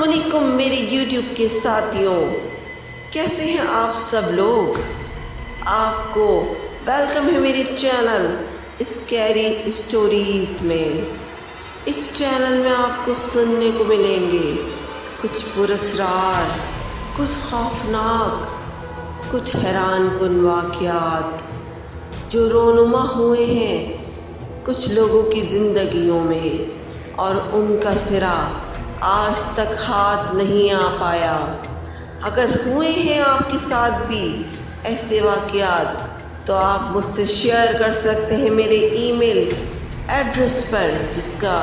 अस्सलाम वालेकुम मेरे YouTube के साथियों, कैसे हैं आप सब लोग। आपको वेलकम है मेरे चैनल स्कैरी स्टोरीज़ में। इस चैनल में आपको सुनने को मिलेंगे कुछ पुरस्कार, कुछ खौफनाक, कुछ हैरान कुन वाक़यात जो रोनुमा हुए हैं कुछ लोगों की ज़िंदगियों में और उनका सिरा आज तक हाथ नहीं आ पाया। अगर हुए हैं आपके साथ भी ऐसे वाक़यात तो आप मुझसे शेयर कर सकते हैं मेरे ईमेल एड्रेस पर, जिसका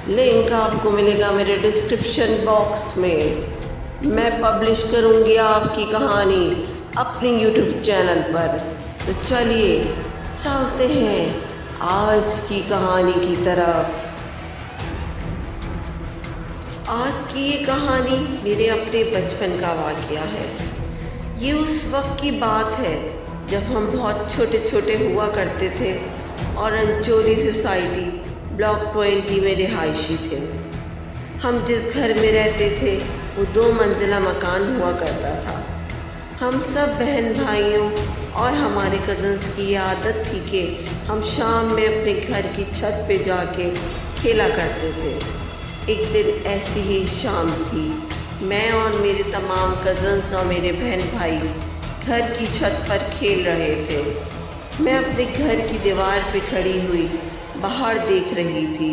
लिंक आपको मिलेगा मेरे डिस्क्रिप्शन बॉक्स में। मैं पब्लिश करूँगी आपकी कहानी अपने यूट्यूब चैनल पर। तो चलिए चलते हैं आज की कहानी की तरफ। आज की ये कहानी मेरे अपने बचपन का वाक़या है। ये उस वक्त की बात है जब हम बहुत छोटे छोटे हुआ करते थे और अंचोली सोसाइटी ब्लॉक 20 में रिहायशी थे। हम जिस घर में रहते थे वो 2 मंजिला मकान हुआ करता था। हम सब बहन भाइयों और हमारे कज़न्स की ये आदत थी कि हम शाम में अपने घर की छत पे जाके खेला करते थे। एक दिन ऐसी ही शाम थी। मैं और मेरे तमाम कज़न्स और मेरे बहन भाई घर की छत पर खेल रहे थे। मैं अपने घर की दीवार पे खड़ी हुई बाहर देख रही थी।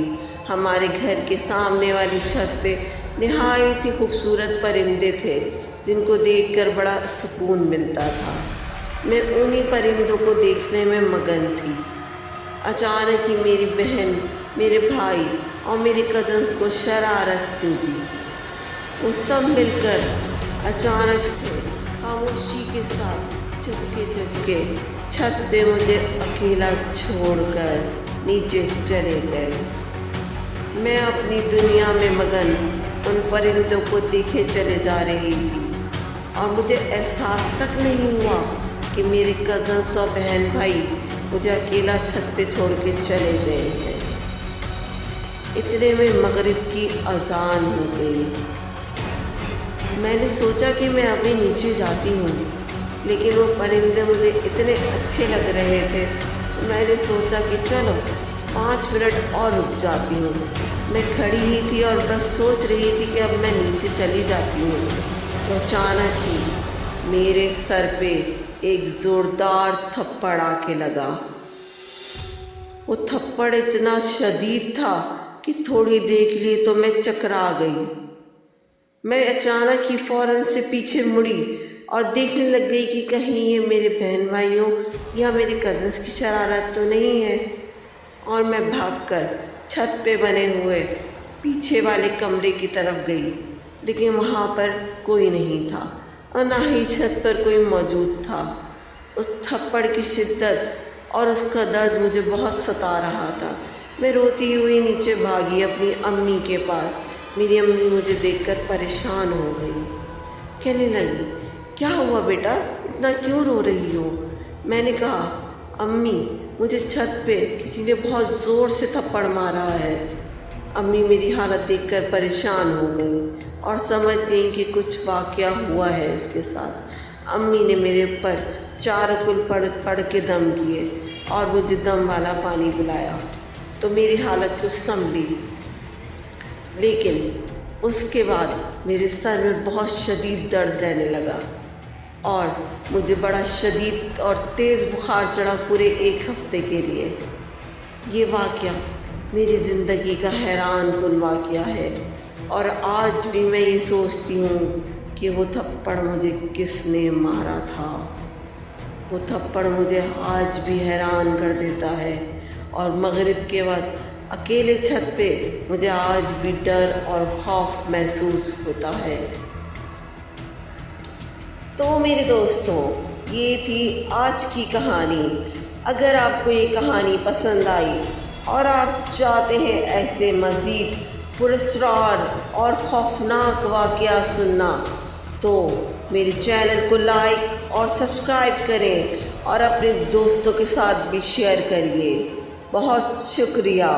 हमारे घर के सामने वाली छत पे निहायत ही खूबसूरत परिंदे थे जिनको देखकर बड़ा सुकून मिलता था। मैं उन्हीं परिंदों को देखने में मगन थी। अचानक ही मेरी बहन, मेरे भाई और मेरे कज़न्स को शरारत सूझी। वो सब मिलकर अचानक से खामोशी के साथ चुपके छत पे मुझे अकेला छोड़कर नीचे चले गए। मैं अपनी दुनिया में मगन उन परिंदों को देखे चले जा रही थी और मुझे एहसास तक नहीं हुआ कि मेरे कज़न्स और बहन भाई मुझे अकेला छत पे छोड़ के चले गए हैं। इतने में मगरिब की अज़ान हो गई। मैंने सोचा कि मैं अभी नीचे जाती हूँ, लेकिन वो परिंदे मुझे इतने अच्छे लग रहे थे तो मैंने सोचा कि चलो 5 मिनट और रुक जाती हूँ। मैं खड़ी ही थी और बस सोच रही थी कि अब मैं नीचे चली जाती हूँ तो अचानक ही मेरे सर पे एक ज़ोरदार थप्पड़ आके लगा। वो थप्पड़ इतना शदीद था कि थोड़ी देर के लिए तो मैं चकरा गई। मैं अचानक ही फ़ौरन से पीछे मुड़ी और देखने लग गई कि कहीं ये मेरे बहन भाइयों या मेरे कज़न्स की शरारत तो नहीं है। और मैं भागकर छत पे बने हुए पीछे वाले कमरे की तरफ गई, लेकिन वहाँ पर कोई नहीं था और ना ही छत पर कोई मौजूद था। उस थप्पड़ की शिद्दत और उसका दर्द मुझे बहुत सता रहा था। मैं रोती हुई नीचे भागी अपनी अम्मी के पास। मेरी अम्मी मुझे देखकर परेशान हो गई। कहने लगी, क्या हुआ बेटा, इतना क्यों रो रही हो। मैंने कहा, अम्मी मुझे छत पे किसी ने बहुत ज़ोर से थप्पड़ मारा है। अम्मी मेरी हालत देखकर परेशान हो गई और समझ गई कि कुछ वाक़या हुआ है इसके साथ। अम्मी ने मेरे ऊपर 4 कुल पड़ के दम किए और मुझे दम वाला पानी पिलाया तो मेरी हालत को संभली। लेकिन उसके बाद मेरे सर में बहुत शदीद दर्द रहने लगा और मुझे बड़ा शदीद और तेज़ बुखार चढ़ा पूरे 1 हफ़्ते के लिए। ये वाक़या मेरी ज़िंदगी का हैरान कुन वाक़या है और आज भी मैं ये सोचती हूँ कि वो थप्पड़ मुझे किसने मारा था। वो थप्पड़ मुझे आज भी हैरान कर देता है और मगरिब के बाद अकेले छत पे मुझे आज भी डर और खौफ महसूस होता है। तो मेरे दोस्तों, ये थी आज की कहानी। अगर आपको ये कहानी पसंद आई और आप चाहते हैं ऐसे मज़ीद पुरस्कार और खौफनाक वाक़या सुनना तो मेरे चैनल को लाइक और सब्सक्राइब करें और अपने दोस्तों के साथ भी शेयर करिए। बहुत शुक्रिया।